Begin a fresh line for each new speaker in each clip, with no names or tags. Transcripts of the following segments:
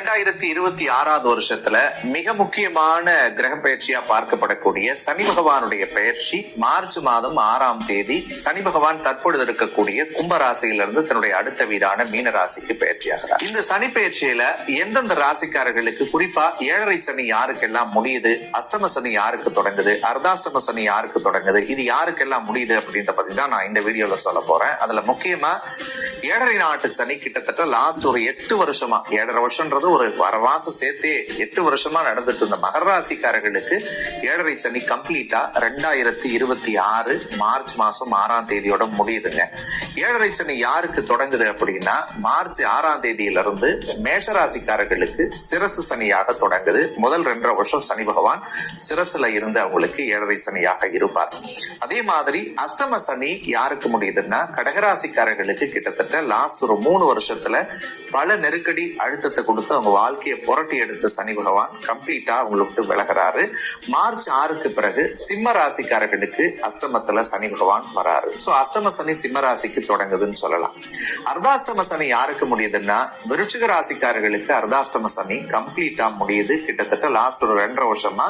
2026 வருஷத்துல மிக முக்கியமான கிரக பயிற்சியா பார்க்கப்படக்கூடிய சனி பகவானுடைய பயிற்சி மார்ச் மாதம் 6ஆம் தேதி சனி பகவான் தற்பொழுது இருக்கக்கூடிய கும்பராசியிலிருந்து தன்னுடைய அடுத்த வீடான மீன ராசிக்கு பயிற்சியாகிறார். இந்த சனி பயிற்சியில எந்தெந்த ராசிக்காரர்களுக்கு, குறிப்பா 7.5 சனி யாருக்கெல்லாம் முடியுது, அஷ்டம சனி யாருக்கு தொடங்குது, அர்த்தாஷ்டம சனி யாருக்கு தொடங்குது, இது யாருக்கெல்லாம் முடியுது அப்படின்ற பத்தி தான் நான் இந்த வீடியோல சொல்ல போறேன். அதுல முக்கியமா 7.5 நாட்டு சனி கிட்டத்தட்ட லாஸ்ட் ஒரு 8 வருஷமா, 7.5 வருஷம்ன்றது ஒரு வரவாசம் சேர்த்தே 8 வருஷமா நடந்துட்டு இருந்த மகர ராசிக்காரர்களுக்கு 7.5 சனி கம்ப்ளீட்டா 2026 மார்ச் மாசம் 6ஆம் தேதியோட முடியுதுங்க. 7.5 சனி யாருக்கு தொடங்குது அப்படின்னா மார்ச் 6ஆம் தேதியிலிருந்து மேஷராசிக்காரர்களுக்கு சிரசு சனியாக தொடங்குது. முதல் 2.5 வருஷம் சனி பகவான் சிரசுல இருந்து அவங்களுக்கு 7.5 சனியாக இருப்பார். அதே மாதிரி அஷ்டம சனி யாருக்கு முடியுதுன்னா கடகராசிக்காரர்களுக்கு கிட்டத்தட்ட லாஸ்ட் ஒரு 3 வருஷத்துல பல நெருக்கடி அழுத்தத்தை கொடுத்து அவங்க வாழ்க்கையை புரட்டி எடுத்த சனி பகவான் கம்ப்ளீட்டா அவங்களுக்கு விலகிறாரு. மார்ச் 6க்கு பிறகு சிம்ம ராசிக்காரர்களுக்கு அஷ்டமத்துல சனி பகவான் வராரு. சோ அஷ்டம சனி சிம்ம ராசிக்கு தொடங்குதுன்னு சொல்லலாம். அர்த்தாஷ்டம சனி யாருக்கு முடியுதுன்னா விருச்சிக ராசிக்காரர்களுக்கு அர்த்தாஷ்டம சனி கம்ப்ளீட்டா முடியுது. கிட்டத்தட்ட லாஸ்ட் ஒரு 2.5 வருஷமா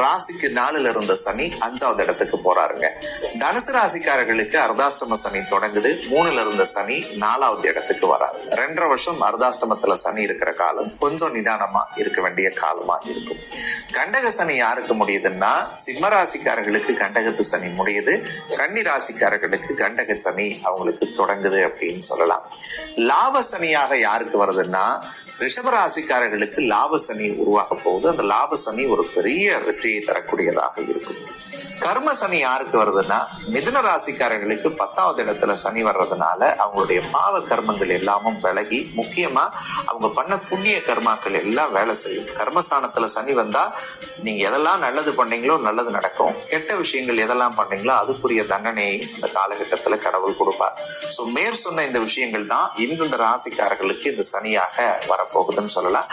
ராசிக்கு 4ல இருந்த சனி 5வது இடத்துக்கு போறாருங்க. தனுசு ராசிக்காரர்களுக்கு அர்த்தாஷ்டம சனி தொடங்குது. 3ல இருந்த சனி 4வது இடத்துக்கு வராரு. 2.5 வருஷம் அர்த்தாஷ்டமத்துல சனி இருக்கிற காலம் கொஞ்சம் நிதானமா இருக்க வேண்டிய காலமா இருக்கும். கண்டக சனி யாருக்கு முடியுதுன்னா சிம்ம ராசிக்காரர்களுக்கு கண்டகத்து சனி முடியுது. கன்னி ராசிக்காரர்களுக்கு கண்டக சனி அவங்களுக்கு தொடங்குது அப்படின்னு சொல்லலாம். லாப சனியாக யாருக்கு வருதுன்னா ரிஷப ராசிக்காரர்களுக்கு லாப சனி உருவாக போகுது. அந்த லாப சனி ஒரு பெரிய வெற்றியை தரக்கூடியதாக இருக்கும். கர்ம சனி யாருக்கு வருதுன்னா மிதுன ராசிக்காரர்களுக்கு 10வது இடத்துல சனி வர்றதுனால அவங்களுடைய பாவ கர்மங்கள் எல்லாமும் விலகி முக்கியமா அவங்க பண்ண புண்ணிய கர்மாக்கள் எல்லாம் வேலை செய்யும். கர்மஸ்தானத்துல சனி வந்தா நீங்க எதெல்லாம் நல்லது பண்ணீங்களோ நல்லது நடக்கும், கெட்ட விஷயங்கள் எதெல்லாம் பண்ணீங்களோ அதுக்குரிய தண்டனையை அந்த காலகட்டத்துல கடவுள் கொடுப்பார். சோ மேற் சொன்ன இந்த விஷயங்கள் தான் இந்தந்த ராசிக்காரர்களுக்கு இந்த சனியாக வரப்போகுதுன்னு சொல்லலாம்.